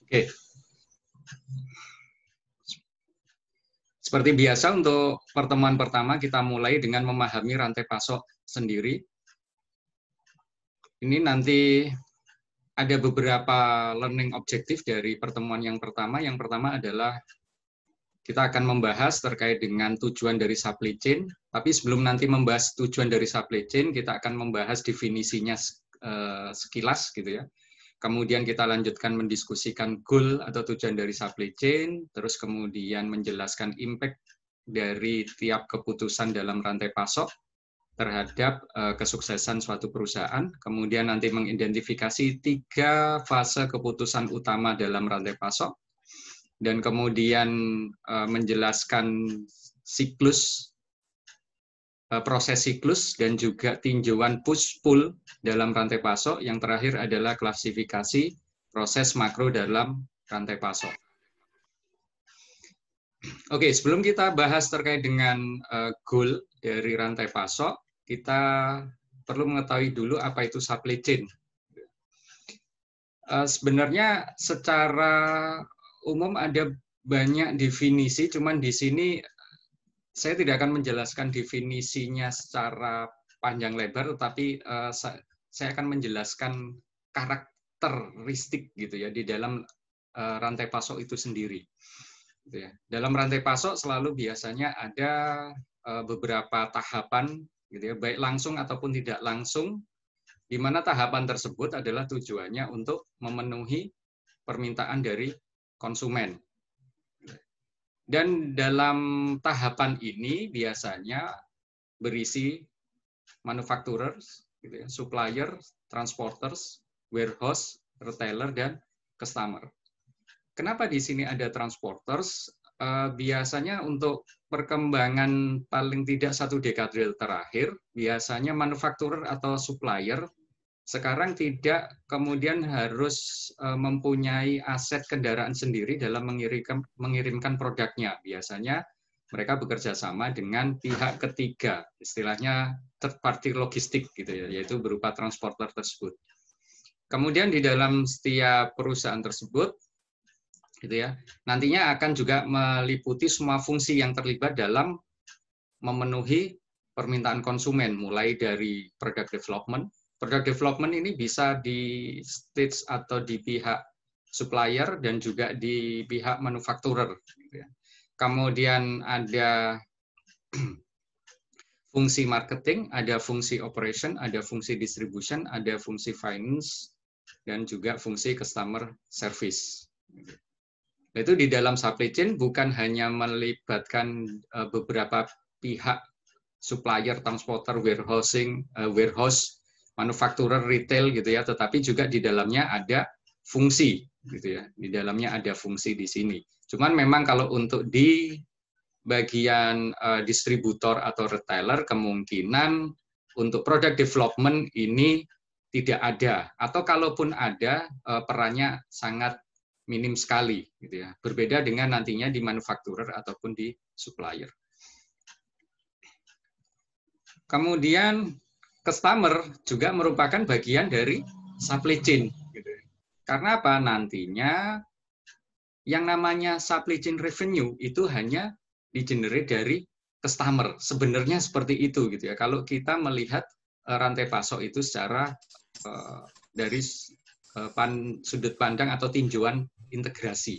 Oke, seperti biasa untuk pertemuan pertama kita mulai dengan memahami rantai pasok sendiri. Ini nanti ada beberapa learning objektif dari pertemuan yang pertama. Yang pertama adalah kita akan membahas terkait dengan tujuan dari supply chain. Tapi sebelum nanti membahas tujuan dari supply chain, kita akan membahas definisinya sekilas gitu ya. Kemudian kita lanjutkan mendiskusikan goal atau tujuan dari supply chain, terus kemudian menjelaskan impact dari tiap keputusan dalam rantai pasok terhadap kesuksesan suatu perusahaan, kemudian nanti mengidentifikasi 3 fase keputusan utama dalam rantai pasok, dan kemudian menjelaskan siklus, proses siklus, dan juga tinjauan push-pull dalam rantai pasok. Yang terakhir adalah klasifikasi proses makro dalam rantai pasok. Oke, sebelum kita bahas terkait dengan goal dari rantai pasok, kita perlu mengetahui dulu apa itu supply chain. Sebenarnya secara umum ada banyak definisi, cuman di sini saya tidak akan menjelaskan definisinya secara panjang lebar, tetapi saya akan menjelaskan karakteristik gitu ya di dalam rantai pasok itu sendiri. Gitu ya. Dalam rantai pasok selalu biasanya ada beberapa tahapan, gitu ya, baik langsung ataupun tidak langsung, di mana tahapan tersebut adalah tujuannya untuk memenuhi permintaan dari konsumen. Dan dalam tahapan ini biasanya berisi manufacturers, gitu ya, supplier, transporters, warehouse, retailer, dan customer. Kenapa di sini ada transporters? Biasanya untuk perkembangan paling tidak 1 dekade terakhir, biasanya manufakturer atau supplier sekarang tidak kemudian harus mempunyai aset kendaraan sendiri dalam mengirimkan produknya. Biasanya mereka bekerja sama dengan pihak ketiga, istilahnya third party logistik gitu ya, yaitu berupa transporter tersebut. Kemudian di dalam setiap perusahaan tersebut, gitu ya, nantinya akan juga meliputi semua fungsi yang terlibat dalam memenuhi permintaan konsumen, mulai dari product development. Product development ini bisa di stage atau di pihak supplier dan juga di pihak manufacturer. Kemudian ada fungsi marketing, ada fungsi operation, ada fungsi distribution, ada fungsi finance, dan juga fungsi customer service. Itu di dalam supply chain bukan hanya melibatkan beberapa pihak, supplier, transporter, warehouse, manufakturer, retail gitu ya, tetapi juga di dalamnya ada fungsi gitu ya. Di dalamnya ada fungsi di sini. Cuman memang kalau untuk di bagian distributor atau retailer, kemungkinan untuk product development ini tidak ada, atau kalaupun ada perannya sangat minim sekali gitu ya. Berbeda dengan nantinya di manufakturer ataupun di supplier. Kemudian customer juga merupakan bagian dari supply chain. Karena apa? Nantinya yang namanya supply chain revenue itu hanya di-generate dari customer. Sebenarnya seperti itu gitu ya. Kalau kita melihat rantai pasok itu secara dari sudut pandang atau tinjauan integrasi.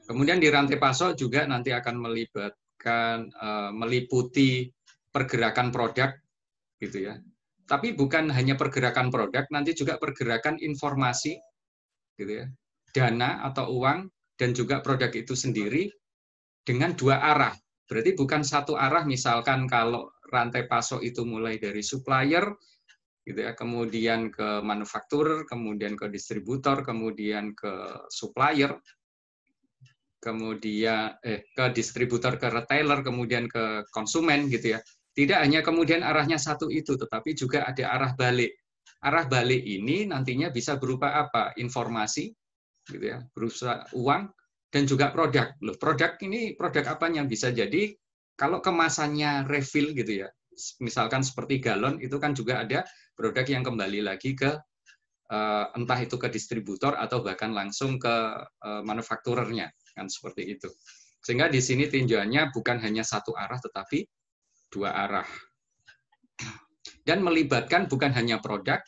Kemudian di rantai pasok juga nanti akan meliputi pergerakan produk gitu ya. Tapi bukan hanya pergerakan produk, nanti juga pergerakan informasi gitu ya. Dana atau uang dan juga produk itu sendiri dengan 2 arah. Berarti bukan satu arah, misalkan kalau rantai pasok itu mulai dari supplier gitu ya, kemudian ke manufaktur, kemudian ke distributor, kemudian ke supplier, kemudian ke distributor, ke retailer, kemudian ke konsumen gitu ya. Tidak hanya kemudian arahnya satu itu, tetapi juga ada arah balik. Arah balik ini nantinya bisa berupa apa? Informasi, gitu ya, berupa uang dan juga produk. Loh, produk ini produk apanya? Bisa jadi kalau kemasannya refill gitu ya. Misalkan seperti galon itu kan juga ada produk yang kembali lagi ke entah itu ke distributor atau bahkan langsung ke manufakturernya, kan seperti itu. Sehingga di sini tinjauannya bukan hanya satu arah tetapi dua arah. Dan melibatkan bukan hanya produk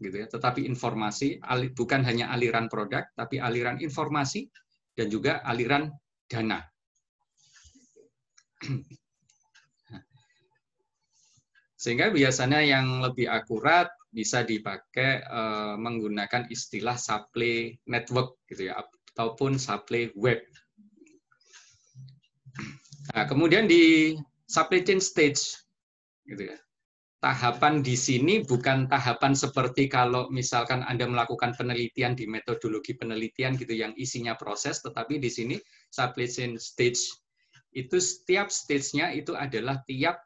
gitu ya, tetapi informasi, bukan hanya aliran produk tapi aliran informasi dan juga aliran dana. Sehingga biasanya yang lebih akurat bisa dipakai menggunakan istilah supply network gitu ya, ataupun supply web. Nah, kemudian di supply chain stage gitu ya. Tahapan di sini bukan tahapan seperti kalau misalkan Anda melakukan penelitian di metodologi penelitian gitu yang isinya proses, tetapi di sini supply chain stage itu setiap stage-nya itu adalah tiap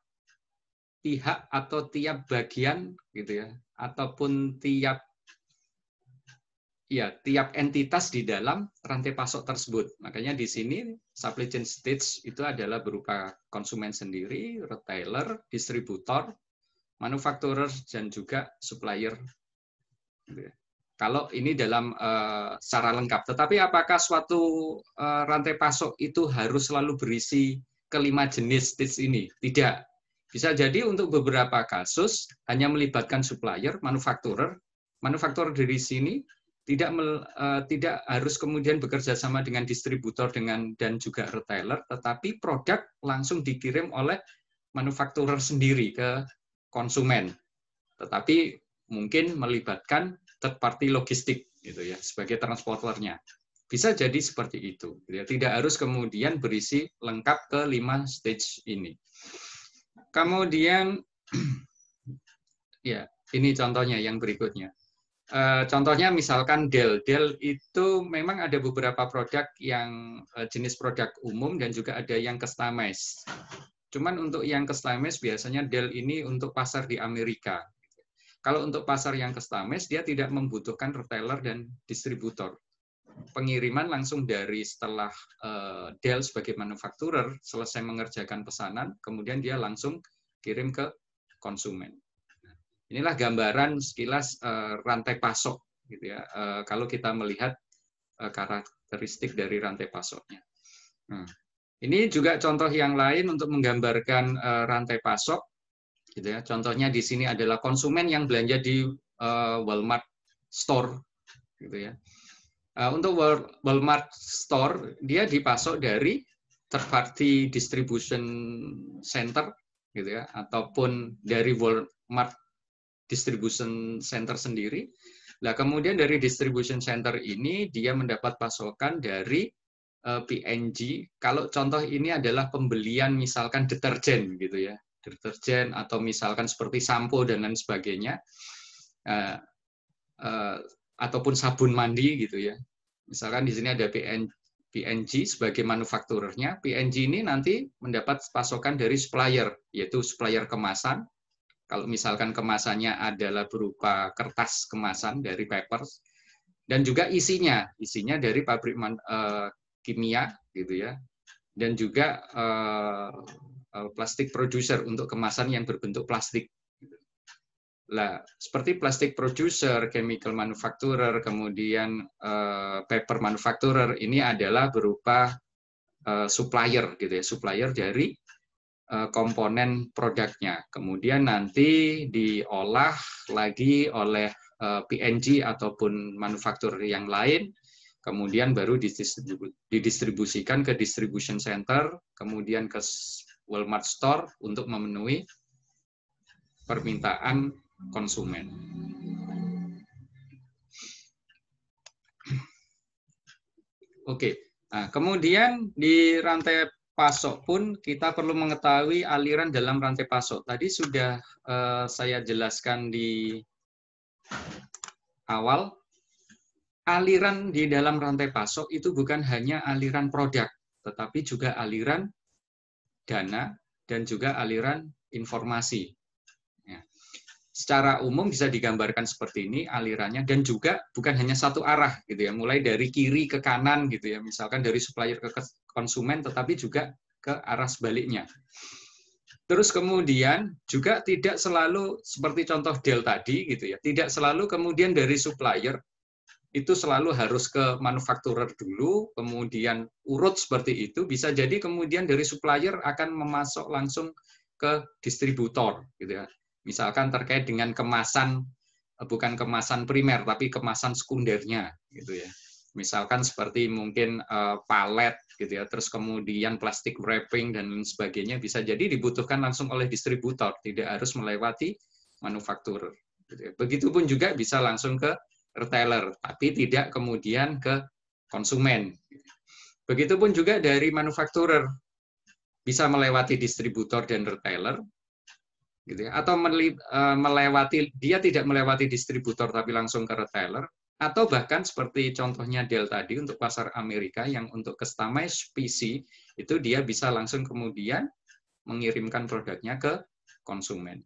pihak atau tiap bagian gitu ya, ataupun tiap entitas di dalam rantai pasok tersebut. Makanya di sini supply chain stage itu adalah berupa konsumen sendiri, retailer, distributor, manufacturer, dan juga supplier. Kalau ini dalam secara lengkap. Tetapi apakah suatu rantai pasok itu harus selalu berisi kelima jenis stage ini? Tidak. Bisa jadi untuk beberapa kasus hanya melibatkan supplier, manufakturer dari sini tidak harus kemudian bekerja sama dengan distributor dan juga retailer, tetapi produk langsung dikirim oleh manufakturer sendiri ke konsumen. Tetapi mungkin melibatkan third party logistik gitu ya sebagai transporternya. Bisa jadi seperti itu. Tidak harus kemudian berisi lengkap ke 5 stage ini. Kemudian, ya ini contohnya yang berikutnya. Contohnya misalkan Dell. Dell itu memang ada beberapa produk yang jenis produk umum dan juga ada yang customized. Cuman untuk yang customized biasanya Dell ini untuk pasar di Amerika. Kalau untuk pasar yang customized dia tidak membutuhkan retailer dan distributor. Pengiriman langsung dari setelah Dell sebagai manufakturer selesai mengerjakan pesanan, kemudian dia langsung kirim ke konsumen. Inilah gambaran sekilas rantai pasok, gitu ya. Kalau kita melihat karakteristik dari rantai pasoknya. Ini juga contoh yang lain untuk menggambarkan rantai pasok, gitu ya. Contohnya di sini adalah konsumen yang belanja di Walmart Store, gitu ya. Untuk Walmart Store, dia dipasok dari third party distribution center, gitu ya, ataupun dari Walmart distribution center sendiri. Nah, kemudian dari distribution center ini dia mendapat pasokan dari P&G. Kalau contoh ini adalah pembelian misalkan deterjen, gitu ya, deterjen atau misalkan seperti sampo dan lain sebagainya. Ataupun sabun mandi gitu ya. Misalkan di sini ada P&G sebagai manufakturernya. P&G ini nanti mendapat pasokan dari supplier, yaitu supplier kemasan. Kalau misalkan kemasannya adalah berupa kertas kemasan dari papers, dan juga isinya dari pabrik kimia gitu ya, dan juga plastik producer untuk kemasan yang berbentuk plastik. Nah, seperti plastik producer, chemical manufacturer, kemudian paper manufacturer, ini adalah berupa supplier gitu ya, supplier dari komponen produknya. Kemudian nanti diolah lagi oleh P&G ataupun manufaktur yang lain, kemudian baru didistribusikan ke distribution center, kemudian ke Walmart Store untuk memenuhi permintaan konsumen. Oke, nah, kemudian di rantai pasok pun kita perlu mengetahui aliran dalam rantai pasok. Tadi sudah saya jelaskan di awal, aliran di dalam rantai pasok itu bukan hanya aliran produk, tetapi juga aliran dana dan juga aliran informasi. Secara umum bisa digambarkan seperti ini alirannya, dan juga bukan hanya satu arah gitu ya, mulai dari kiri ke kanan gitu ya, misalkan dari supplier ke konsumen, tetapi juga ke arah sebaliknya. Terus kemudian juga tidak selalu seperti contoh Dell tadi gitu ya, tidak selalu kemudian dari supplier itu selalu harus ke manufakturer dulu, kemudian urut seperti itu, bisa jadi kemudian dari supplier akan memasok langsung ke distributor gitu ya. Misalkan terkait dengan kemasan, bukan kemasan primer tapi kemasan sekundernya gitu ya. Misalkan seperti mungkin palet gitu ya, terus kemudian plastik wrapping dan lain sebagainya, bisa jadi dibutuhkan langsung oleh distributor, tidak harus melewati manufakturer. Gitu ya. Begitupun juga bisa langsung ke retailer, tapi tidak kemudian ke konsumen. Begitupun juga dari manufakturer, bisa melewati distributor dan retailer, gitu ya, atau melewati, dia tidak melewati distributor tapi langsung ke retailer, atau bahkan seperti contohnya Dell tadi untuk pasar Amerika yang untuk customized PC itu dia bisa langsung kemudian mengirimkan produknya ke konsumen.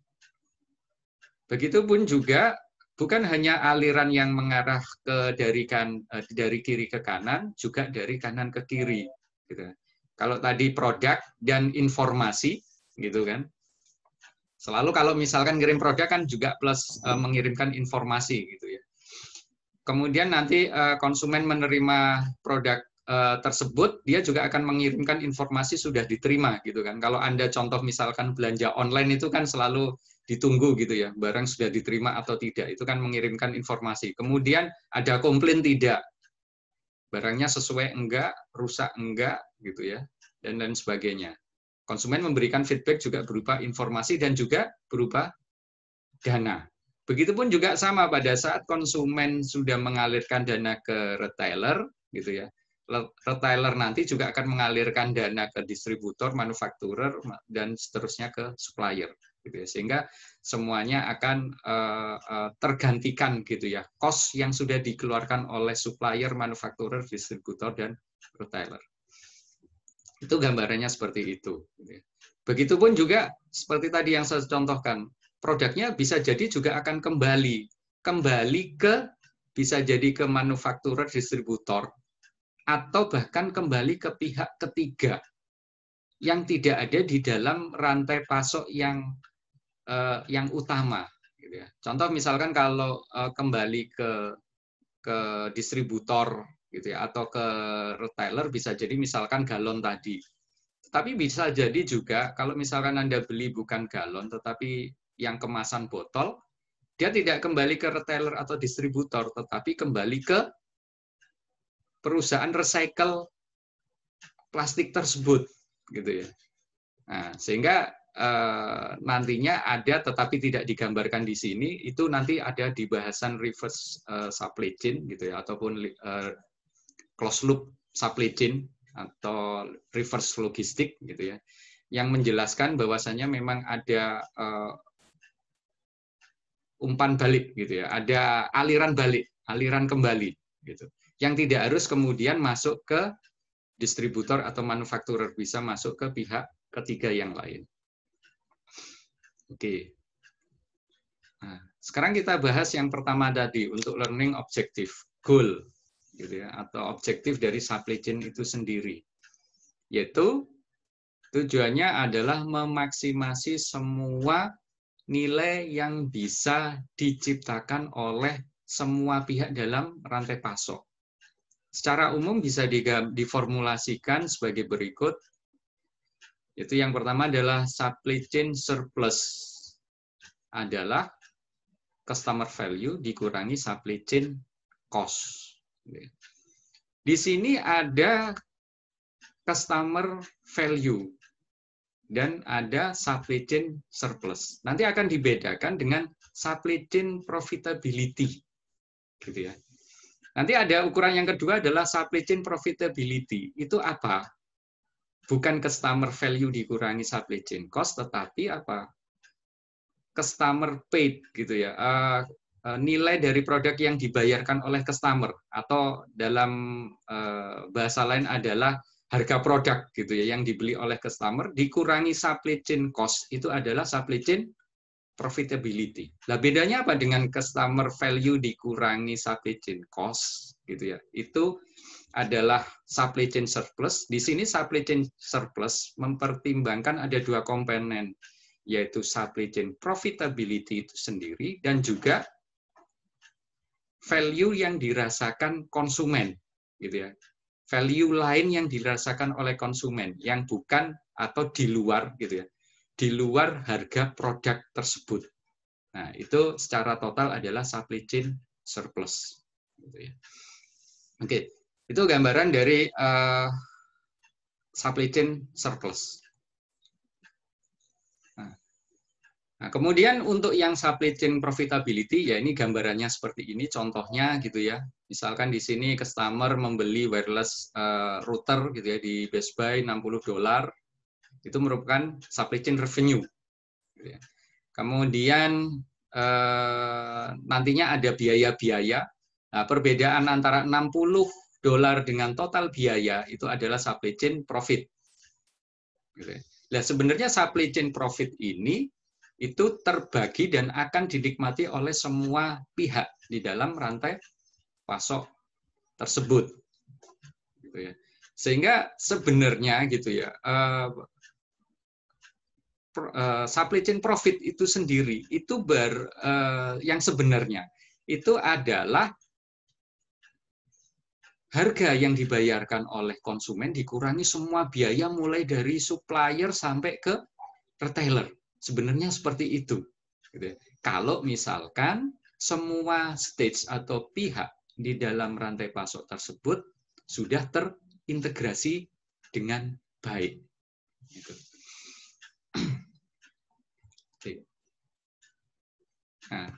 Begitupun juga bukan hanya aliran yang mengarah ke dari kiri ke kanan, juga dari kanan ke kiri. Gitu. Kalau tadi produk dan informasi, gitu kan. Selalu kalau misalkan ngirim produk kan juga plus mengirimkan informasi, gitu ya. Kemudian nanti konsumen menerima produk tersebut, dia juga akan mengirimkan informasi sudah diterima, gitu kan. Kalau Anda contoh misalkan belanja online itu kan selalu ditunggu gitu ya, barang sudah diterima atau tidak, itu kan mengirimkan informasi. Kemudian ada komplain tidak, barangnya sesuai enggak, rusak enggak, gitu ya, dan lain sebagainya. Konsumen memberikan feedback juga berupa informasi dan juga berupa dana. Begitupun juga sama pada saat konsumen sudah mengalirkan dana ke retailer, gitu ya. Retailer nanti juga akan mengalirkan dana ke distributor, manufakturer, dan seterusnya ke supplier, gitu ya. Sehingga semuanya akan tergantikan, gitu ya. Cost yang sudah dikeluarkan oleh supplier, manufakturer, distributor, dan retailer. Itu gambarannya seperti itu. Begitupun juga seperti tadi yang saya contohkan. Produknya bisa jadi juga akan kembali ke, bisa jadi ke manufakturer, distributor, atau bahkan kembali ke pihak ketiga yang tidak ada di dalam rantai pasok yang utama. Gitu ya. Contoh misalkan kalau kembali ke distributor, gitu ya, atau ke retailer, bisa jadi misalkan galon tadi. Tapi bisa jadi juga kalau misalkan Anda beli bukan galon, tetapi yang kemasan botol, dia tidak kembali ke retailer atau distributor, tetapi kembali ke perusahaan recycle plastik tersebut, gitu ya. Nah, sehingga nantinya ada, tetapi tidak digambarkan di sini, itu nanti ada di bahasan reverse supply chain, gitu ya, ataupun closed loop supply chain atau reverse logistik, gitu ya, yang menjelaskan bahwasannya memang ada umpan balik, gitu ya, ada aliran balik, aliran kembali, gitu, yang tidak harus kemudian masuk ke distributor atau manufakturer, bisa masuk ke pihak ketiga yang lain. Oke. Nah, sekarang kita bahas yang pertama tadi untuk learning objective, goal, gitu ya, atau objektif dari supply chain itu sendiri, yaitu tujuannya adalah memaksimasi semua nilai yang bisa diciptakan oleh semua pihak dalam rantai pasok. Secara umum bisa diformulasikan sebagai berikut. Itu yang pertama adalah supply chain surplus adalah customer value dikurangi supply chain cost. Di sini ada customer value dan ada supply chain surplus. Nanti akan dibedakan dengan supply chain profitability, gitu ya. Nanti ada ukuran yang kedua adalah supply chain profitability. Itu apa? Bukan customer value dikurangi supply chain cost, tetapi apa? Customer paid, gitu ya. Nilai dari produk yang dibayarkan oleh customer, atau dalam bahasa lain adalah harga produk, gitu ya, yang dibeli oleh customer dikurangi supply chain cost, itu adalah supply chain profitability. Nah, bedanya apa dengan customer value dikurangi supply chain cost, gitu ya? Itu adalah supply chain surplus. Di sini supply chain surplus mempertimbangkan ada dua komponen, yaitu supply chain profitability itu sendiri dan juga value yang dirasakan konsumen, gitu ya. Value lain yang dirasakan oleh konsumen yang bukan atau di luar, gitu ya, di luar harga produk tersebut. Nah, itu secara total adalah supply chain surplus. Gitu ya. Oke, itu gambaran dari supply chain surplus. Nah, kemudian untuk yang supply chain profitability, ya ini gambarannya seperti ini, contohnya gitu ya. Misalkan di sini customer membeli wireless router gitu ya di Best Buy $60, itu merupakan supply chain revenue. Gitu ya. Kemudian nantinya ada biaya-biaya. Nah, perbedaan antara $60 dengan total biaya itu adalah supply chain profit. Gitu ya. Nah, sebenarnya supply chain profit ini itu terbagi dan akan dinikmati oleh semua pihak di dalam rantai pasok tersebut, gitu ya. Sehingga sebenarnya gitu ya, supply chain profit itu sendiri itu yang sebenarnya itu adalah harga yang dibayarkan oleh konsumen dikurangi semua biaya mulai dari supplier sampai ke retailer. Sebenarnya seperti itu. Kalau misalkan semua stage atau pihak di dalam rantai pasok tersebut sudah terintegrasi dengan baik. Nah,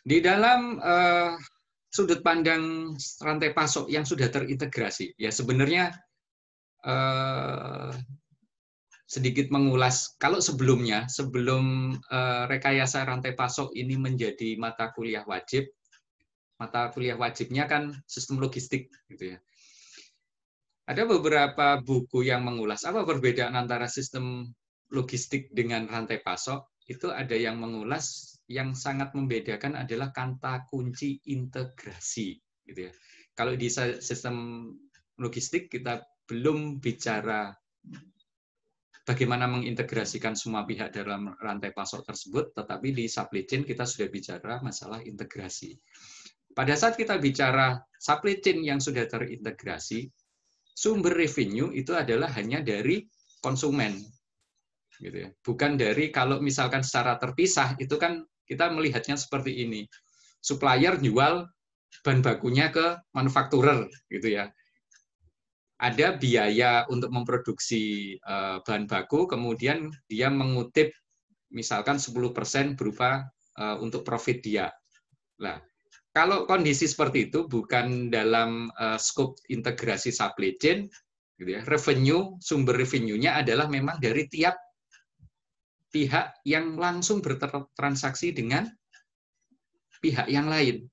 di dalam sudut pandang rantai pasok yang sudah terintegrasi, ya sebenarnya sedikit mengulas, kalau sebelumnya, sebelum rekayasa rantai pasok ini menjadi mata kuliah wajibnya kan sistem logistik, gitu ya. Ada beberapa buku yang mengulas apa perbedaan antara sistem logistik dengan rantai pasok. Itu ada yang mengulas, yang sangat membedakan adalah kata kunci integrasi, gitu ya. Kalau di sistem logistik kita belum bicara bagaimana mengintegrasikan semua pihak dalam rantai pasok tersebut, tetapi di supply chain kita sudah bicara masalah integrasi. Pada saat kita bicara supply chain yang sudah terintegrasi, sumber revenue itu adalah hanya dari konsumen, gitu ya. Bukan dari, kalau misalkan secara terpisah, itu kan kita melihatnya seperti ini. Supplier jual bahan bakunya ke manufakturer, gitu ya. Ada biaya untuk memproduksi bahan baku, kemudian dia mengutip misalkan 10% berupa untuk profit dia. Nah, kalau kondisi seperti itu bukan dalam skop integrasi supply chain, gitu ya, revenue, sumber revenue-nya adalah memang dari tiap pihak yang langsung bertransaksi dengan pihak yang lain.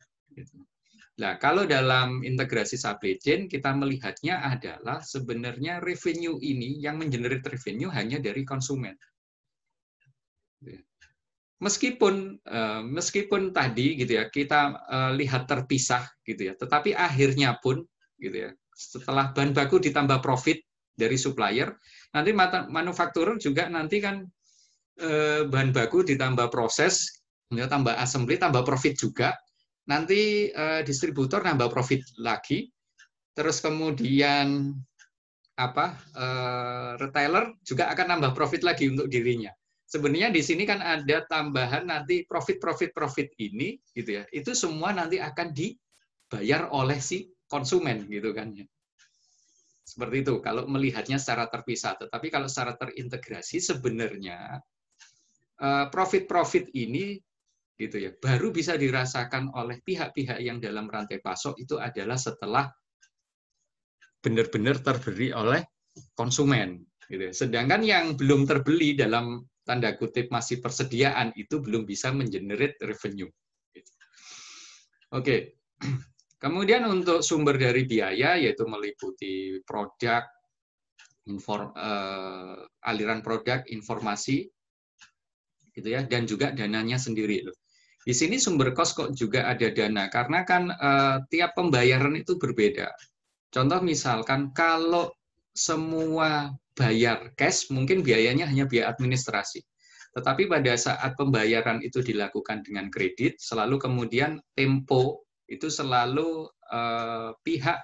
Nah, kalau dalam integrasi supply chain, kita melihatnya adalah sebenarnya revenue ini, yang mengenerate revenue hanya dari konsumen. Meskipun tadi gitu ya, kita lihat terpisah gitu ya, tetapi akhirnya pun gitu ya, setelah bahan baku ditambah profit dari supplier, nanti manufakturer juga nanti kan bahan baku ditambah proses, tambah assembly, tambah profit juga. Nanti distributor nambah profit lagi, terus kemudian retailer juga akan nambah profit lagi untuk dirinya. Sebenarnya di sini kan ada tambahan nanti profit ini, gitu ya. Itu semua nanti akan dibayar oleh si konsumen, gitu kan ya. Seperti itu kalau melihatnya secara terpisah. Tetapi kalau secara terintegrasi sebenarnya profit ini, gitu ya, baru bisa dirasakan oleh pihak-pihak yang dalam rantai pasok itu adalah setelah benar-benar terbeli oleh konsumen, gitu. Sedangkan yang belum terbeli dalam tanda kutip masih persediaan itu belum bisa mengenerate revenue. Oke, kemudian untuk sumber dari biaya yaitu meliputi produk, aliran produk, informasi, gitu ya, dan juga dananya sendiri. Di sini sumber cost kok juga ada dana, karena kan tiap pembayaran itu berbeda. Contoh misalkan kalau semua bayar cash, mungkin biayanya hanya biaya administrasi. Tetapi pada saat pembayaran itu dilakukan dengan kredit, selalu kemudian tempo itu selalu pihak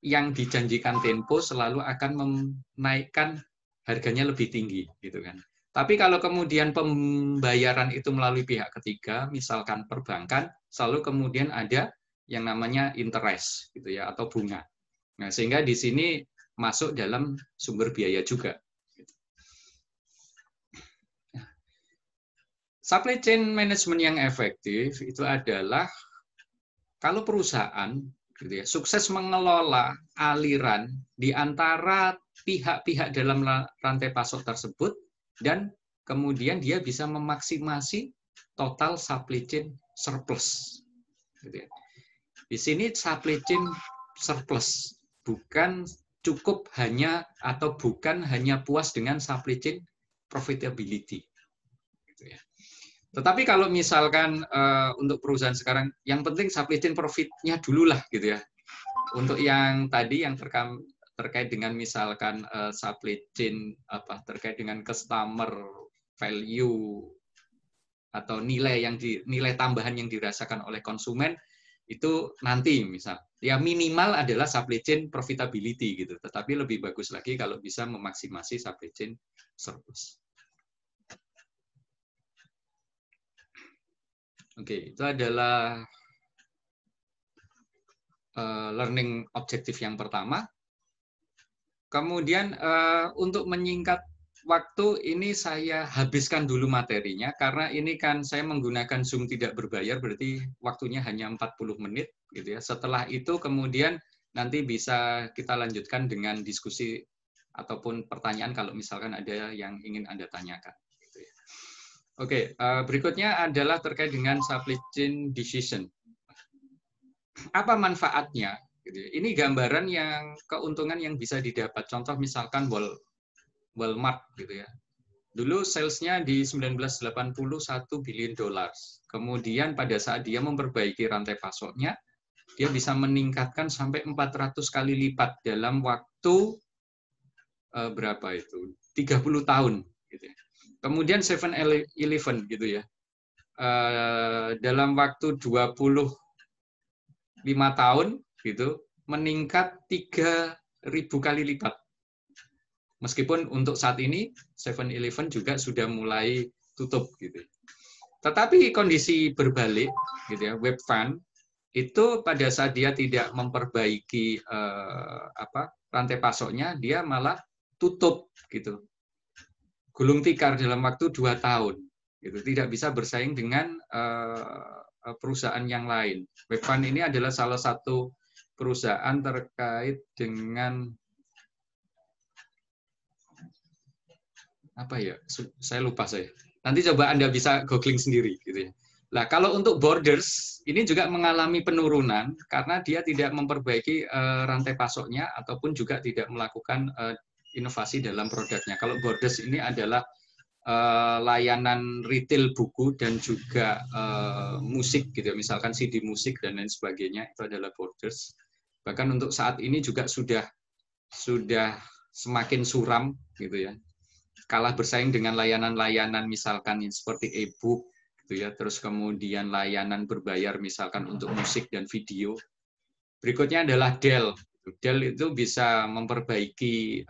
yang dijanjikan tempo selalu akan menaikkan harganya lebih tinggi, gitu kan. Tapi kalau kemudian pembayaran itu melalui pihak ketiga, misalkan perbankan, selalu kemudian ada yang namanya interest, gitu ya, atau bunga. Nah, sehingga di sini masuk dalam sumber biaya juga. Supply chain management yang efektif itu adalah kalau perusahaan gitu ya, sukses mengelola aliran di antara pihak-pihak dalam rantai pasok tersebut, dan kemudian dia bisa memaksimasi total supply chain surplus. Gitu ya. Di sini supply chain surplus, bukan cukup hanya atau bukan hanya puas dengan supply chain profitability. Gitu ya. Tetapi kalau misalkan untuk perusahaan sekarang, yang penting supply chain profitnya dulu lah gitu ya. Untuk yang tadi yang terkait dengan misalkan supply chain terkait dengan customer value atau nilai tambahan yang dirasakan oleh konsumen, itu nanti misal ya minimal adalah supply chain profitability gitu. Tetapi lebih bagus lagi kalau bisa memaksimasi supply chain surplus. Oke, itu adalah learning objektif yang pertama. Kemudian untuk menyingkat waktu ini saya habiskan dulu materinya, karena ini kan saya menggunakan Zoom tidak berbayar, berarti waktunya hanya 40 menit gitu ya. Setelah itu kemudian nanti bisa kita lanjutkan dengan diskusi ataupun pertanyaan kalau misalkan ada yang ingin Anda tanyakan. Gitu ya. Oke, berikutnya adalah terkait dengan supply chain decision. Apa manfaatnya? Ini gambaran yang keuntungan yang bisa didapat. Contoh misalkan Walmart gitu ya. Dulu salesnya di 1981 billion dollars. Kemudian pada saat dia memperbaiki rantai pasoknya, dia bisa meningkatkan sampai 400 kali lipat dalam waktu berapa itu? 30 tahun gitu ya. Kemudian 7-Eleven gitu ya. Dalam waktu 25 tahun gitu meningkat 3.000 kali lipat. Meskipun untuk saat ini 7-Eleven juga sudah mulai tutup gitu. Tetapi kondisi berbalik gitu ya, Webvan itu pada saat dia tidak memperbaiki rantai pasoknya, dia malah tutup gitu. Gulung tikar dalam waktu 2 tahun gitu. Tidak bisa bersaing dengan perusahaan yang lain. Webvan ini adalah salah satu perusahaan terkait dengan apa ya, saya lupa saya. Nanti coba Anda bisa googling sendiri gitu ya. Nah, kalau untuk Borders ini juga mengalami penurunan karena dia tidak memperbaiki rantai pasoknya ataupun juga tidak melakukan inovasi dalam produknya. Kalau Borders ini adalah layanan retail buku dan juga musik gitu ya, misalkan CD musik dan lain sebagainya, itu adalah Borders. Bahkan untuk saat ini juga sudah semakin suram gitu ya. Kalah bersaing dengan layanan-layanan misalkan seperti e-book gitu ya, terus kemudian layanan berbayar misalkan untuk musik dan video. Berikutnya adalah Dell. Dell itu bisa memperbaiki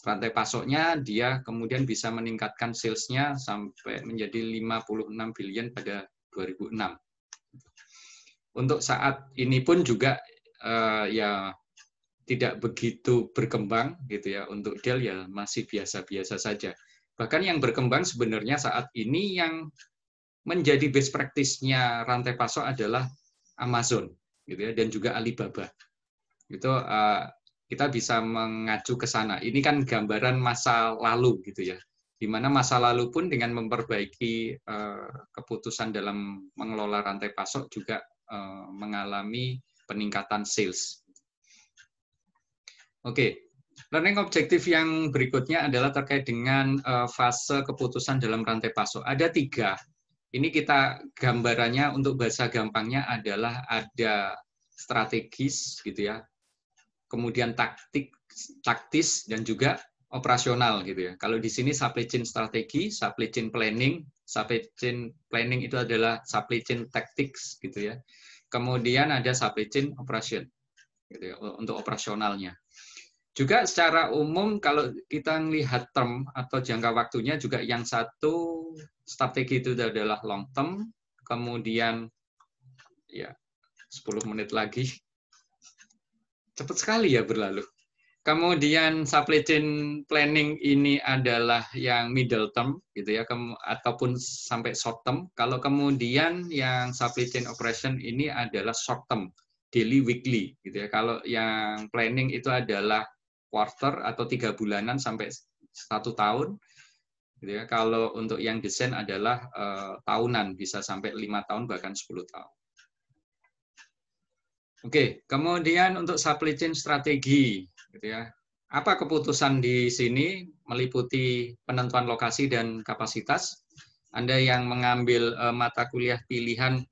rantai pasoknya, dia kemudian bisa meningkatkan sales-nya sampai menjadi 56 billion pada 2006. Untuk saat ini pun juga ya tidak begitu berkembang gitu ya. Untuk Dell ya masih biasa-biasa saja. Bahkan yang berkembang sebenarnya saat ini yang menjadi best practice-nya rantai pasok adalah Amazon gitu ya, dan juga Alibaba. Itu kita bisa mengacu ke sana. Ini kan gambaran masa lalu gitu ya. Di mana masa lalu pun dengan memperbaiki keputusan dalam mengelola rantai pasok juga mengalami peningkatan sales. Oke, learning objektif yang berikutnya adalah terkait dengan fase keputusan dalam rantai pasok. Ada 3. ini kita gambarannya untuk bahasa gampangnya adalah ada strategis gitu ya, kemudian taktis dan juga operasional gitu ya. Kalau di sini supply chain strategi, supply chain planning. Supply chain planning itu adalah supply chain tactics gitu ya. Kemudian ada supply chain operation gitu ya, untuk operasionalnya. Juga secara umum kalau kita melihat term atau jangka waktunya juga yang satu strategi itu adalah long term, kemudian ya 10 menit lagi. Cepat sekali ya berlalu. Kemudian supply chain planning ini adalah yang middle term gitu ya, ataupun sampai short term. Kalau kemudian yang supply chain operation ini adalah short term, daily, weekly gitu ya. Kalau yang planning itu adalah quarter atau 3 bulanan sampai 1 tahun. Gitu ya. Kalau untuk yang desain adalah tahunan, bisa sampai 5 tahun bahkan 10 tahun. Oke, kemudian untuk supply chain strategi, gitu ya. Apa keputusan di sini meliputi penentuan lokasi dan kapasitas. Anda yang mengambil mata kuliah pilihan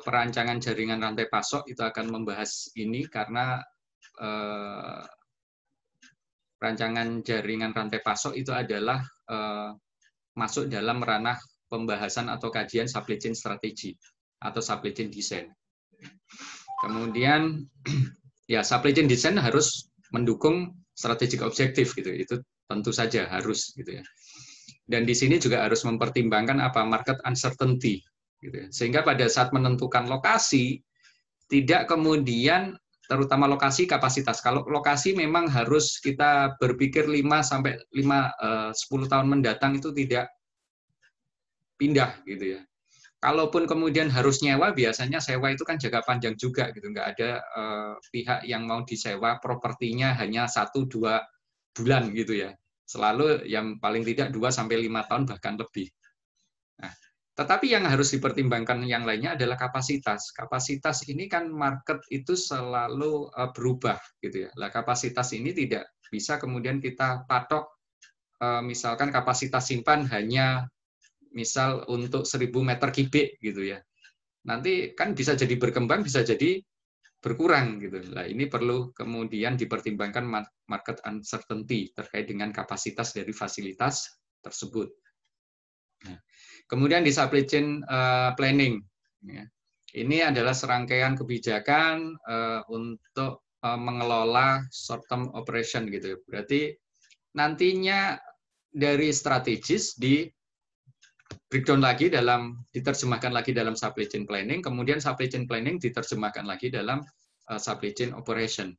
perancangan jaringan rantai pasok itu akan membahas ini karena rancangan jaringan rantai pasok itu adalah masuk dalam ranah pembahasan atau kajian supply chain strategi atau supply chain design. Kemudian ya supply chain design harus mendukung strategic objektif gitu. Itu tentu saja harus gitu ya. Dan di sini juga harus mempertimbangkan apa market uncertainty gitu ya. Sehingga pada saat menentukan lokasi tidak kemudian terutama lokasi kapasitas. Kalau lokasi memang harus kita berpikir 5 sampai 10 tahun mendatang itu tidak pindah gitu ya. Kalaupun kemudian harus nyewa, biasanya sewa itu kan jangka panjang juga gitu, nggak ada pihak yang mau disewa propertinya hanya 1-2 bulan gitu ya. Selalu yang paling tidak 2-5 tahun bahkan lebih. Nah, tetapi yang harus dipertimbangkan yang lainnya adalah kapasitas. Kapasitas ini kan market itu selalu berubah gitu ya. Lah kapasitas ini tidak bisa kemudian kita patok misalkan kapasitas simpan hanya misal untuk 1000 meter kubik gitu ya. Nanti kan bisa jadi berkembang, bisa jadi berkurang gitu. Nah, ini perlu kemudian dipertimbangkan market uncertainty terkait dengan kapasitas dari fasilitas tersebut. Nah, kemudian di supply chain planning. Ya. Ini adalah serangkaian kebijakan untuk mengelola short term operation gitu. Berarti nantinya dari strategis breakdown lagi diterjemahkan lagi dalam supply chain planning, kemudian supply chain planning diterjemahkan lagi dalam supply chain operation.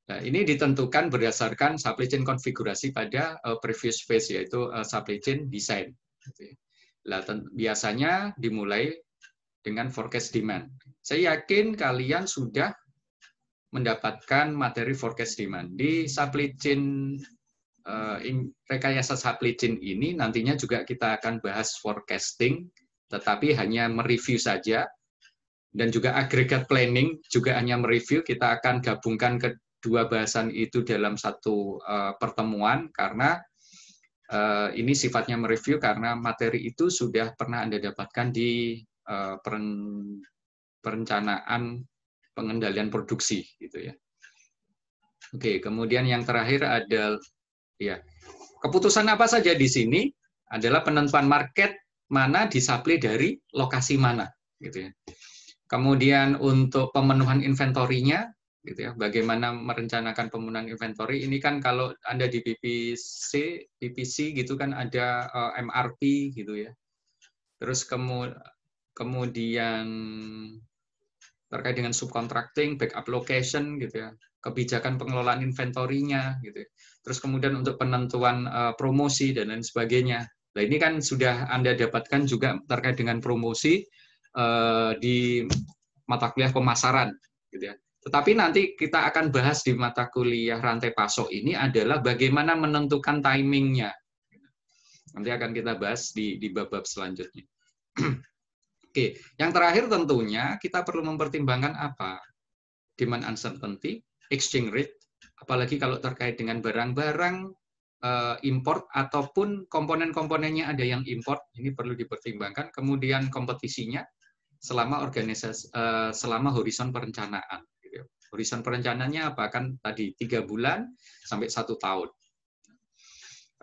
Nah, ini ditentukan berdasarkan supply chain konfigurasi pada previous phase, yaitu supply chain design. Nah, biasanya dimulai dengan forecast demand. Saya yakin kalian sudah mendapatkan materi forecast demand. Di supply chain rekayasa supply chain ini nantinya juga kita akan bahas forecasting, tetapi hanya mereview saja, dan juga agregat planning juga hanya mereview. Kita akan gabungkan kedua bahasan itu dalam satu pertemuan karena ini sifatnya mereview karena materi itu sudah pernah Anda dapatkan di perencanaan pengendalian produksi gitu ya. Oke, kemudian yang terakhir ada ya, keputusan apa saja di sini adalah penentuan market mana disuplai dari lokasi mana, gitu ya. Kemudian untuk pemenuhan inventorinya, gitu ya, bagaimana merencanakan pemenuhan inventory. Ini kan kalau Anda di PPC gitu kan ada MRP gitu ya. Terus kemudian terkait dengan subcontracting, backup location gitu ya, kebijakan pengelolaan inventorinya gitu ya. Terus kemudian untuk penentuan promosi dan lain sebagainya. Nah, ini kan sudah Anda dapatkan juga terkait dengan promosi di mata kuliah pemasaran gitu ya. Tetapi nanti kita akan bahas di mata kuliah rantai pasok ini adalah bagaimana menentukan timingnya. Nanti akan kita bahas di bab-bab selanjutnya. Oke, yang terakhir tentunya kita perlu mempertimbangkan apa? Demand uncertainty, exchange rate, apalagi kalau terkait dengan barang-barang import ataupun komponen-komponennya ada yang import, ini perlu dipertimbangkan. Kemudian kompetisinya selama selama horizon perencanaan. Horizon perencanaannya apa? Kan tadi 3 bulan sampai 1 tahun.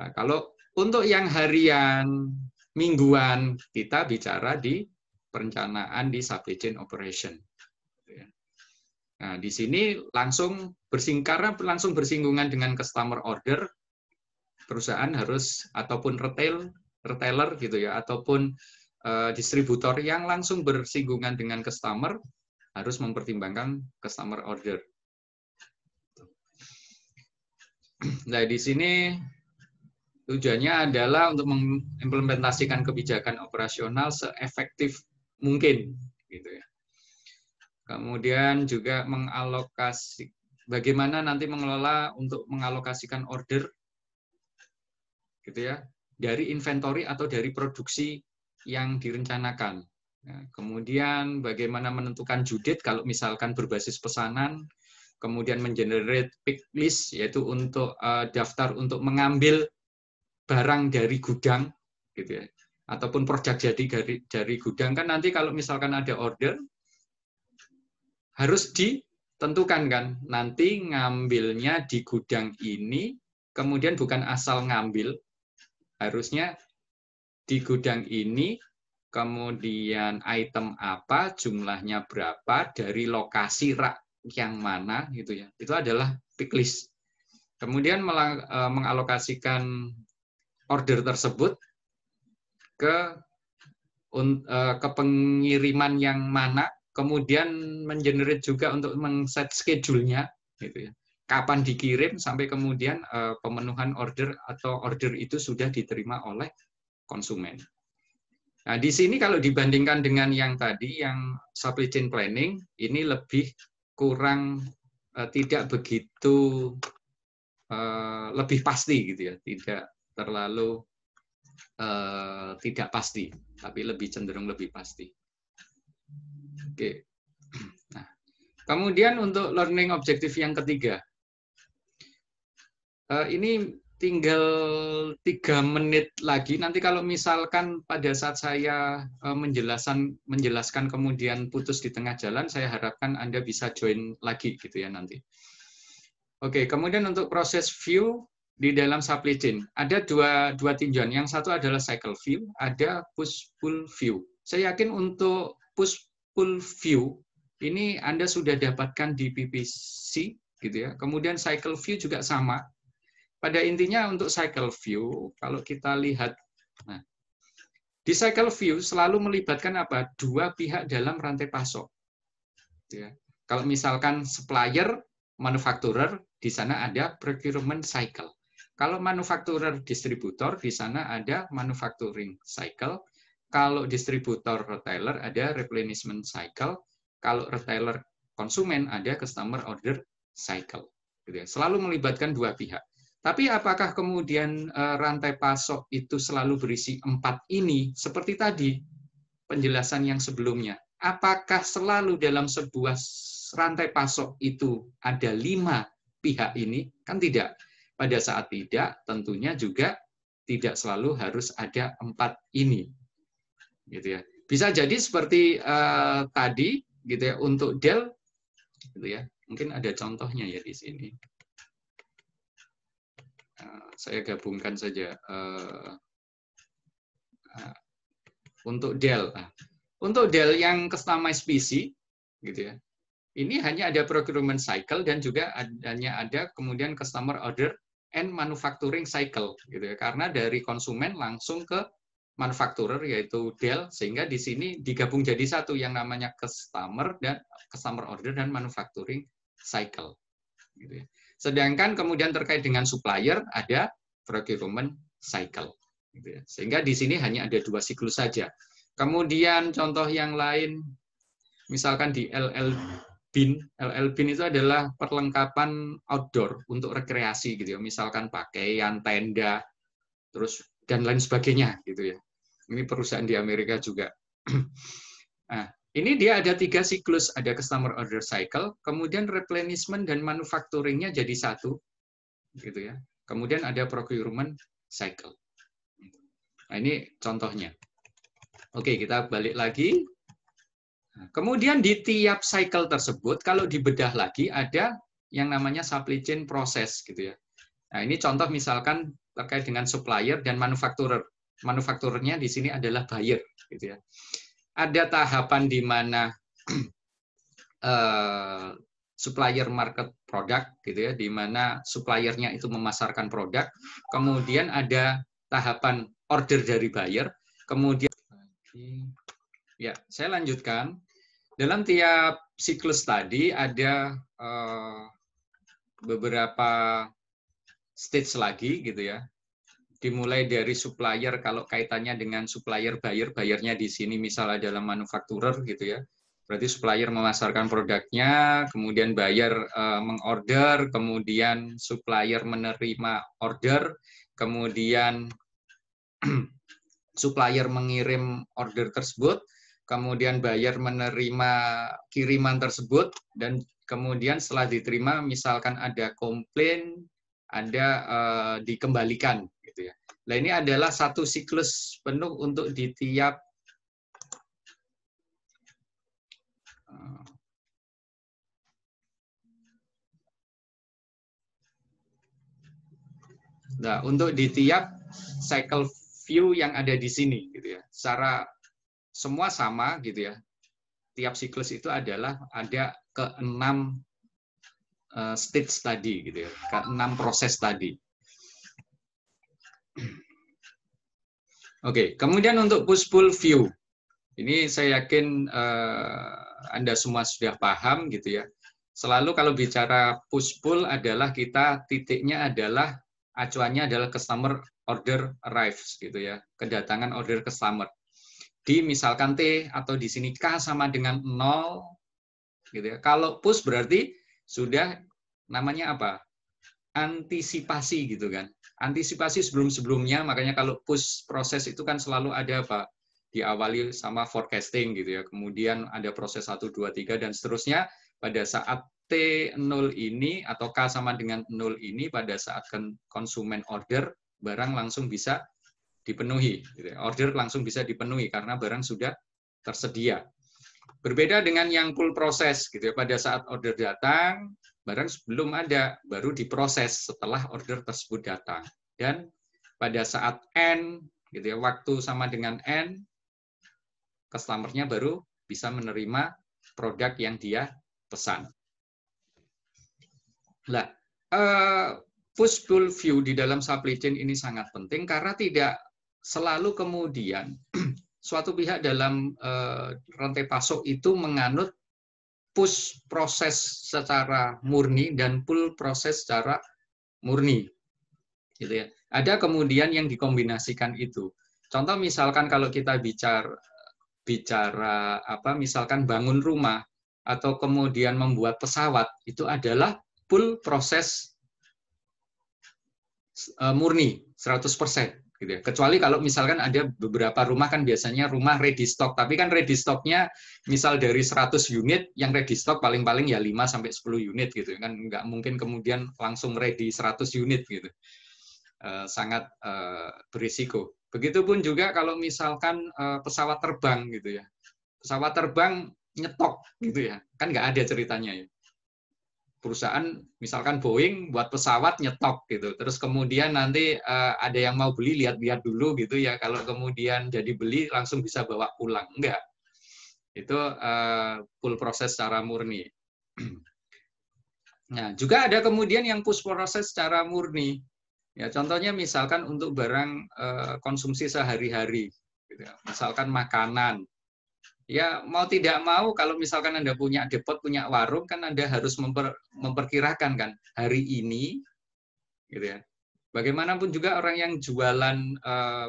Nah, kalau untuk yang harian, mingguan, kita bicara di perencanaan di supply chain operation. Nah, di sini langsung bersinggungan dengan customer order, perusahaan harus ataupun retailer gitu ya, ataupun distributor yang langsung bersinggungan dengan customer harus mempertimbangkan customer order. Nah, di sini tujuannya adalah untuk mengimplementasikan kebijakan operasional seefektif mungkin, gitu ya. Kemudian juga bagaimana nanti mengelola untuk mengalokasikan order, gitu ya, dari inventory atau dari produksi yang direncanakan. Nah, kemudian bagaimana menentukan due date kalau misalkan berbasis pesanan, kemudian mengenerate pick list, yaitu untuk daftar untuk mengambil barang dari gudang, gitu ya, ataupun produk jadi dari gudang. Kan nanti kalau misalkan ada order, harus ditentukan kan, nanti ngambilnya di gudang ini, kemudian bukan asal ngambil, harusnya di gudang ini, kemudian item apa, jumlahnya berapa, dari lokasi rak yang mana, gitu ya. Itu adalah pick list. Kemudian mengalokasikan order tersebut ke pengiriman yang mana, kemudian mengenerate juga untuk men-set schedule-nya, gitu ya. Kapan dikirim sampai kemudian pemenuhan order atau order itu sudah diterima oleh konsumen. Nah, di sini kalau dibandingkan dengan yang tadi, yang supply chain planning, ini lebih kurang tidak begitu lebih pasti, gitu ya, tidak terlalu tidak pasti, tapi lebih cenderung lebih pasti. Oke. Nah, kemudian untuk learning objective yang ketiga, ini tinggal 3 menit lagi. Nanti kalau misalkan pada saat saya menjelaskan kemudian putus di tengah jalan, saya harapkan Anda bisa join lagi, gitu ya nanti. Oke, kemudian untuk proses view di dalam supply chain, ada dua tinjauan. Yang satu adalah cycle view, ada push-pull view. Saya yakin untuk push-pull view, ini Anda sudah dapatkan di PPC, gitu ya. Kemudian cycle view juga sama. Pada intinya untuk cycle view, kalau kita lihat, nah, di cycle view selalu melibatkan apa? 2 pihak dalam rantai pasok. Gitu ya. Kalau misalkan supplier, manufacturer, di sana ada procurement cycle. Kalau manufacturer distributor, di sana ada manufacturing cycle. Kalau distributor retailer, ada replenishment cycle. Kalau retailer konsumen, ada customer order cycle. Gitu ya. Selalu melibatkan 2 pihak. Tapi apakah kemudian rantai pasok itu selalu berisi 4 ini? Seperti tadi, penjelasan yang sebelumnya. Apakah selalu dalam sebuah rantai pasok itu ada 5 pihak ini? Kan tidak. Pada saat tidak, tentunya juga tidak selalu harus ada 4 ini. Gitu ya. Bisa jadi seperti tadi, gitu ya, untuk Dell, gitu ya. Mungkin ada contohnya ya di sini. Saya gabungkan saja untuk Dell. Untuk Dell yang customized PC, gitu ya. Ini hanya ada procurement cycle dan juga hanya ada kemudian customer order and manufacturing cycle, gitu ya. Karena dari konsumen langsung ke manufacturer yaitu Dell, sehingga di sini digabung jadi satu yang namanya customer order dan manufacturing cycle, gitu ya. Sedangkan kemudian terkait dengan supplier ada procurement cycle, gitu ya. Sehingga di sini hanya ada 2 siklus saja. Kemudian contoh yang lain, misalkan di LL Bean itu adalah perlengkapan outdoor untuk rekreasi, gitu ya. Misalkan pakaian, tenda, terus dan lain sebagainya, gitu ya. Ini perusahaan di Amerika juga. Nah, ini dia ada 3 siklus, ada customer order cycle, kemudian replenishment dan manufacturing-nya jadi satu, gitu ya. Kemudian ada procurement cycle. Nah, ini contohnya. Oke, kita balik lagi. Kemudian di tiap cycle tersebut, kalau dibedah lagi, ada yang namanya supply chain process, gitu ya. Nah, ini contoh misalkan terkait dengan supplier dan manufacturer. Manufacturernya di sini adalah buyer, gitu ya. Ada tahapan di mana supplier market product, gitu ya, di mana suppliernya itu memasarkan produk. Kemudian ada tahapan order dari buyer. Kemudian, ya, saya lanjutkan. Dalam tiap siklus tadi ada beberapa stage lagi, gitu ya. Dimulai dari supplier, kalau kaitannya dengan supplier buyer, bayarnya di sini misalnya dalam manufacturer, gitu ya. Berarti supplier memasarkan produknya, kemudian buyer mengorder, kemudian supplier menerima order, kemudian supplier mengirim order tersebut, kemudian buyer menerima kiriman tersebut, dan kemudian setelah diterima, misalkan ada komplain, ada dikembalikan, gitu ya. Nah, ini adalah satu siklus penuh untuk di tiap cycle view yang ada di sini, gitu ya. Secara semua sama, gitu ya. Tiap siklus itu adalah ada ke-6 stage tadi, gitu ya. Ke-6 proses tadi. Oke, kemudian untuk push-pull view. Ini saya yakin Anda semua sudah paham, gitu ya. Selalu kalau bicara push-pull adalah kita titiknya adalah, acuannya adalah customer order arrives, gitu ya. Kedatangan order customer. Di misalkan T atau di sini K sama dengan 0, gitu ya. Kalau push berarti sudah namanya apa? Antisipasi, gitu kan. Antisipasi sebelum-sebelumnya, makanya kalau push proses itu kan selalu ada apa? Diawali sama forecasting, gitu ya. Kemudian ada proses 1, 2, 3, dan seterusnya. Pada saat T0 ini, atau K sama dengan 0 ini, pada saat konsumen order, barang langsung bisa dipenuhi. Gitu ya. Order langsung bisa dipenuhi, karena barang sudah tersedia. Berbeda dengan yang pull proses, gitu ya. Pada saat order datang, barang belum ada, baru diproses setelah order tersebut datang. Dan pada saat N, gitu ya, waktu sama dengan N, customer-nya baru bisa menerima produk yang dia pesan. Nah, push pull view di dalam supply chain ini sangat penting karena tidak selalu kemudian suatu pihak dalam rantai pasok itu menganut push proses secara murni dan pull proses secara murni, gitu ya. Ada kemudian yang dikombinasikan itu. Contoh misalkan kalau kita bicara apa, misalkan bangun rumah atau kemudian membuat pesawat, itu adalah pull proses murni 100%. Gitu ya. Kecuali kalau misalkan ada beberapa rumah kan biasanya rumah ready stock, tapi kan ready stocknya misal dari 100 unit, yang ready stock paling-paling ya 5-10 unit gitu kan, nggak mungkin kemudian langsung ready 100 unit gitu, sangat berisiko. Begitupun juga kalau misalkan pesawat terbang gitu ya, pesawat terbang nyetok gitu ya, kan nggak ada ceritanya ya. Perusahaan misalkan Boeing buat pesawat nyetok gitu, terus kemudian nanti ada yang mau beli lihat-lihat dulu gitu ya, kalau kemudian jadi beli langsung bisa bawa pulang, enggak. Itu full proses secara murni. Nah, juga ada kemudian yang push proses secara murni. Ya, contohnya misalkan untuk barang konsumsi sehari-hari, gitu. Misalkan makanan. Ya, mau tidak mau, kalau misalkan Anda punya depot, punya warung, kan Anda harus memperkirakan kan, hari ini, gitu ya. Bagaimanapun juga orang yang jualan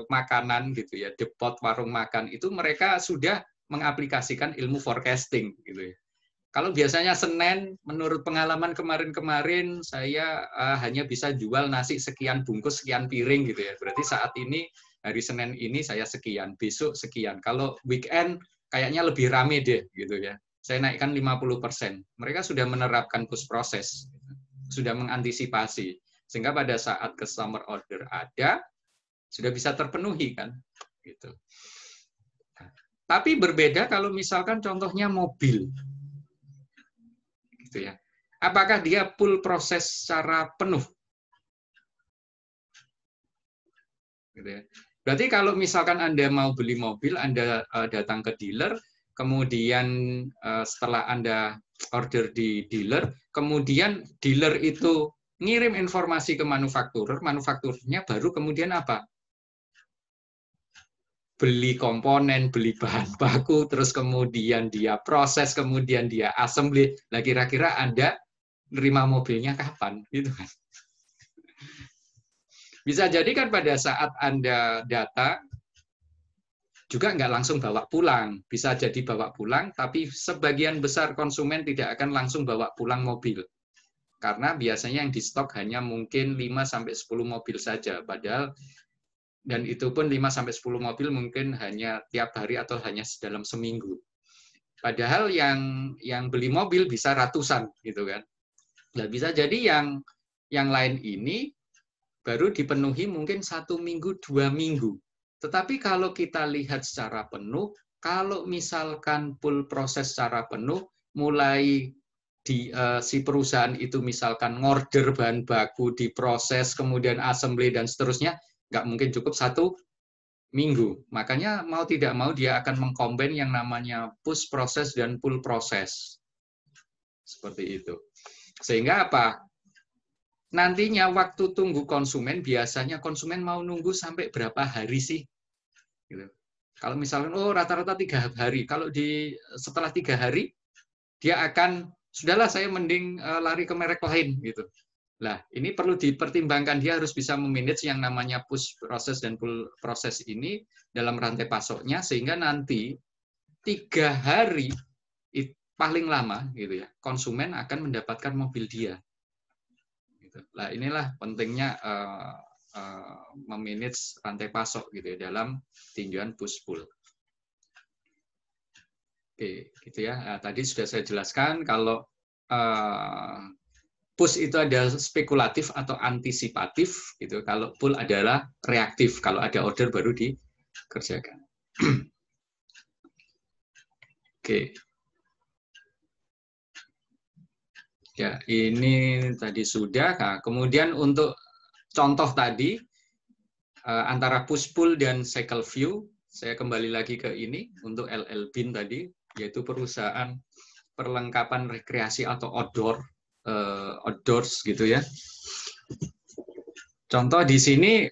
makanan, gitu ya, depot, warung makan, itu mereka sudah mengaplikasikan ilmu forecasting, gitu ya. Kalau biasanya Senin, menurut pengalaman kemarin-kemarin, saya hanya bisa jual nasi sekian bungkus, sekian piring, gitu ya. Berarti saat ini, hari Senin ini saya sekian, besok sekian. Kalau weekend, kayaknya lebih rame deh, gitu ya. Saya naikkan 50%. Mereka sudah menerapkan push proses, sudah mengantisipasi. Sehingga pada saat customer order ada, sudah bisa terpenuhi kan, gitu. Tapi berbeda kalau misalkan contohnya mobil, gitu ya. Apakah dia full proses secara penuh? Gitu ya. Berarti kalau misalkan Anda mau beli mobil, Anda datang ke dealer, kemudian setelah Anda order di dealer, kemudian dealer itu ngirim informasi ke manufakturer, manufakturernya baru kemudian apa? Beli komponen, beli bahan baku, terus kemudian dia proses, kemudian dia assembly. Nah, kira-kira Anda nerima mobilnya kapan? Gitu kan. Bisa jadi kan pada saat Anda data, juga nggak langsung bawa pulang. Bisa jadi bawa pulang, tapi sebagian besar konsumen tidak akan langsung bawa pulang mobil. Karena biasanya yang di stok hanya mungkin 5-10 mobil saja. Padahal, dan itu pun 5-10 mobil mungkin hanya tiap hari atau hanya dalam seminggu. Padahal yang beli mobil bisa ratusan, gitu kan. Nah, bisa jadi yang lain ini baru dipenuhi mungkin 1 minggu, 2 minggu. Tetapi kalau kita lihat secara penuh, kalau misalkan full proses secara penuh, mulai si perusahaan itu misalkan ngorder bahan baku, diproses, kemudian assembly, dan seterusnya, nggak mungkin cukup 1 minggu. Makanya mau tidak mau dia akan mengcombine yang namanya push proses dan pull proses. Seperti itu. Sehingga apa? Nantinya waktu tunggu konsumen, biasanya konsumen mau nunggu sampai berapa hari sih? Gitu. Kalau misalnya, oh rata-rata 3 hari, kalau setelah 3 hari, dia akan, sudahlah saya mending lari ke merek lain. Gitu. Nah, ini perlu dipertimbangkan, dia harus bisa memanage yang namanya push proses dan pull proses ini dalam rantai pasoknya, sehingga nanti 3 hari paling lama gitu ya, konsumen akan mendapatkan mobil dia. Nah, inilah pentingnya memanage rantai pasok gitu ya dalam tinjauan push pull. Oke, gitu ya. Nah, tadi sudah saya jelaskan kalau push itu ada spekulatif atau antisipatif gitu. Kalau pull adalah reaktif. Kalau ada order baru dikerjakan. Oke. Ya, ini tadi sudah. Nah, kemudian untuk contoh tadi, antara push pull dan cycle view, saya kembali lagi ke ini untuk LL Bean tadi, yaitu perusahaan perlengkapan rekreasi atau outdoors gitu ya. Contoh di sini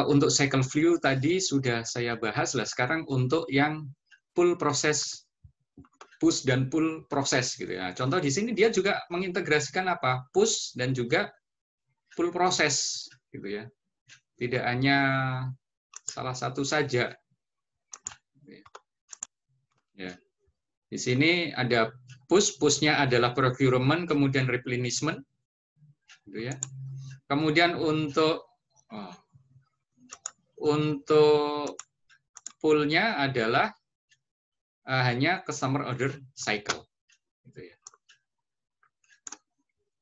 untuk cycle view tadi sudah saya bahas lah. Sekarang untuk yang pull proses, push dan pull proses gitu ya. Contoh di sini dia juga mengintegrasikan apa? Push dan juga pull proses gitu ya. Tidak hanya salah satu saja. Ya. Di sini ada push-nya adalah procurement, kemudian replenishment, gitu ya. Kemudian untuk pull-nya adalah hanya customer order cycle, gitu ya.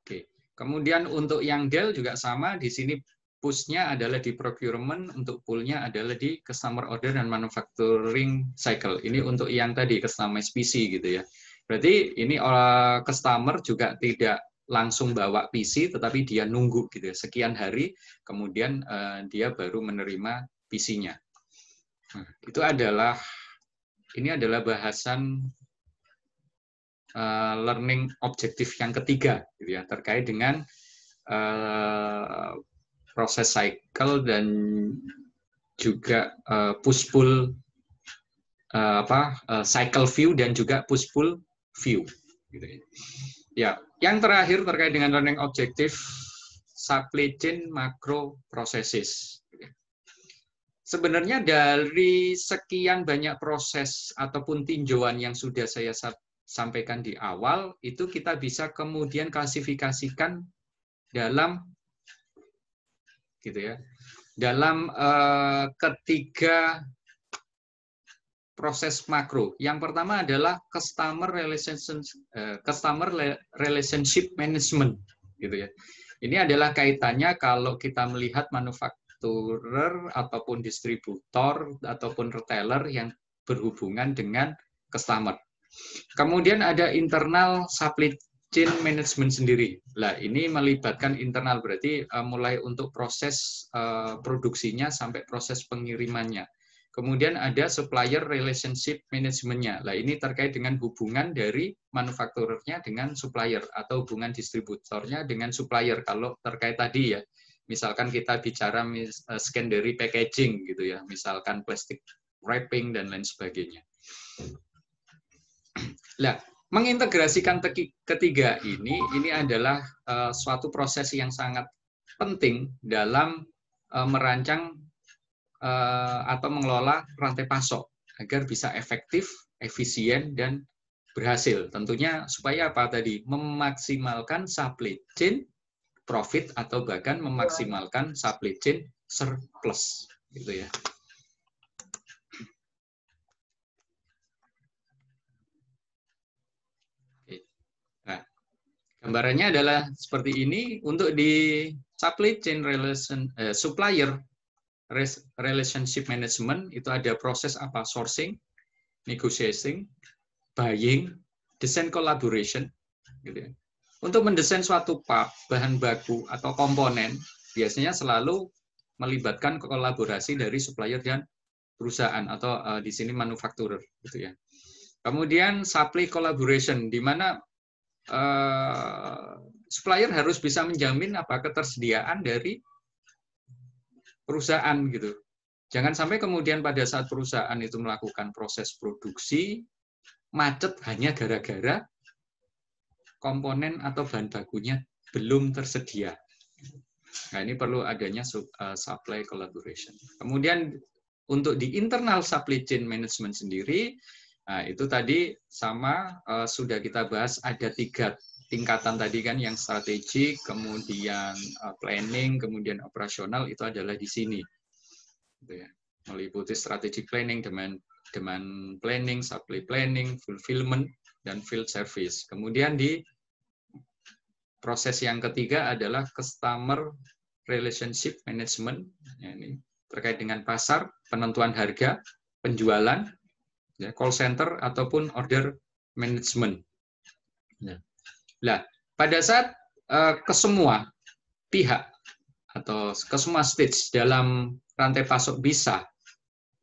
Oke. Kemudian untuk yang Dell juga sama, di sini push-nya adalah di procurement, untuk pull-nya adalah di customer order dan manufacturing cycle. Ini untuk yang tadi customize PC gitu ya. Berarti ini customer juga tidak langsung bawa PC, tetapi dia nunggu gitu ya, sekian hari, kemudian dia baru menerima PC-nya. Nah, itu adalah, ini adalah bahasan learning objektif yang ketiga, gitu ya, terkait dengan proses cycle dan juga push pull cycle view dan juga push pull view. Gitu ya. Ya, yang terakhir terkait dengan learning objektif, supply chain macro processes. Sebenarnya dari sekian banyak proses ataupun tinjauan yang sudah saya sampaikan di awal, itu kita bisa kemudian klasifikasikan dalam gitu ya, dalam ketiga proses makro. Yang pertama adalah customer relationship management, gitu ya. Ini adalah kaitannya kalau kita melihat manufakturer ataupun distributor ataupun retailer yang berhubungan dengan customer. Kemudian ada internal supply chain management sendiri. Nah, ini melibatkan internal, berarti mulai untuk proses produksinya sampai proses pengirimannya. Kemudian ada supplier relationship management-nya. Nah, ini terkait dengan hubungan dari manufakturernya dengan supplier atau hubungan distributornya dengan supplier. Kalau terkait tadi ya, misalkan kita bicara secondary packaging gitu ya, misalkan plastic wrapping dan lain sebagainya. Nah, mengintegrasikan ketiga ini adalah suatu proses yang sangat penting dalam merancang atau mengelola rantai pasok agar bisa efektif, efisien, dan berhasil. Tentunya supaya apa tadi? Memaksimalkan supply chain profit atau bahkan memaksimalkan supply chain surplus, gitu ya. Nah, gambarannya adalah seperti ini. Untuk di supply chain supplier relationship management itu ada proses apa? Sourcing, negotiating, buying, design collaboration, gitu ya. Untuk mendesain suatu part, bahan baku atau komponen biasanya selalu melibatkan kolaborasi dari supplier dan perusahaan atau di sini manufakturer, gitu ya. Kemudian supply collaboration, di mana supplier harus bisa menjamin apa ketersediaan dari perusahaan gitu. Jangan sampai kemudian pada saat perusahaan itu melakukan proses produksi macet hanya gara-gara komponen atau bahan bakunya belum tersedia. Nah, ini perlu adanya supply collaboration. Kemudian untuk di internal supply chain management sendiri, nah itu tadi sama sudah kita bahas, ada 3 tingkatan tadi kan, yang strategik, kemudian planning, kemudian operasional, itu adalah di sini. Meliputi strategic planning, demand planning, supply planning, fulfillment, dan field service. Kemudian di proses yang ketiga adalah customer relationship management. Ini terkait dengan pasar, penentuan harga, penjualan, call center, ataupun order management. Nah, pada saat kesemua pihak atau kesemua stage dalam rantai pasok bisa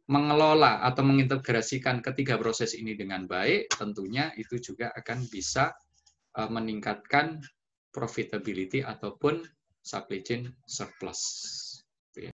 mengelola atau mengintegrasikan ketiga proses ini dengan baik, tentunya itu juga akan bisa meningkatkan profitability ataupun supply chain surplus.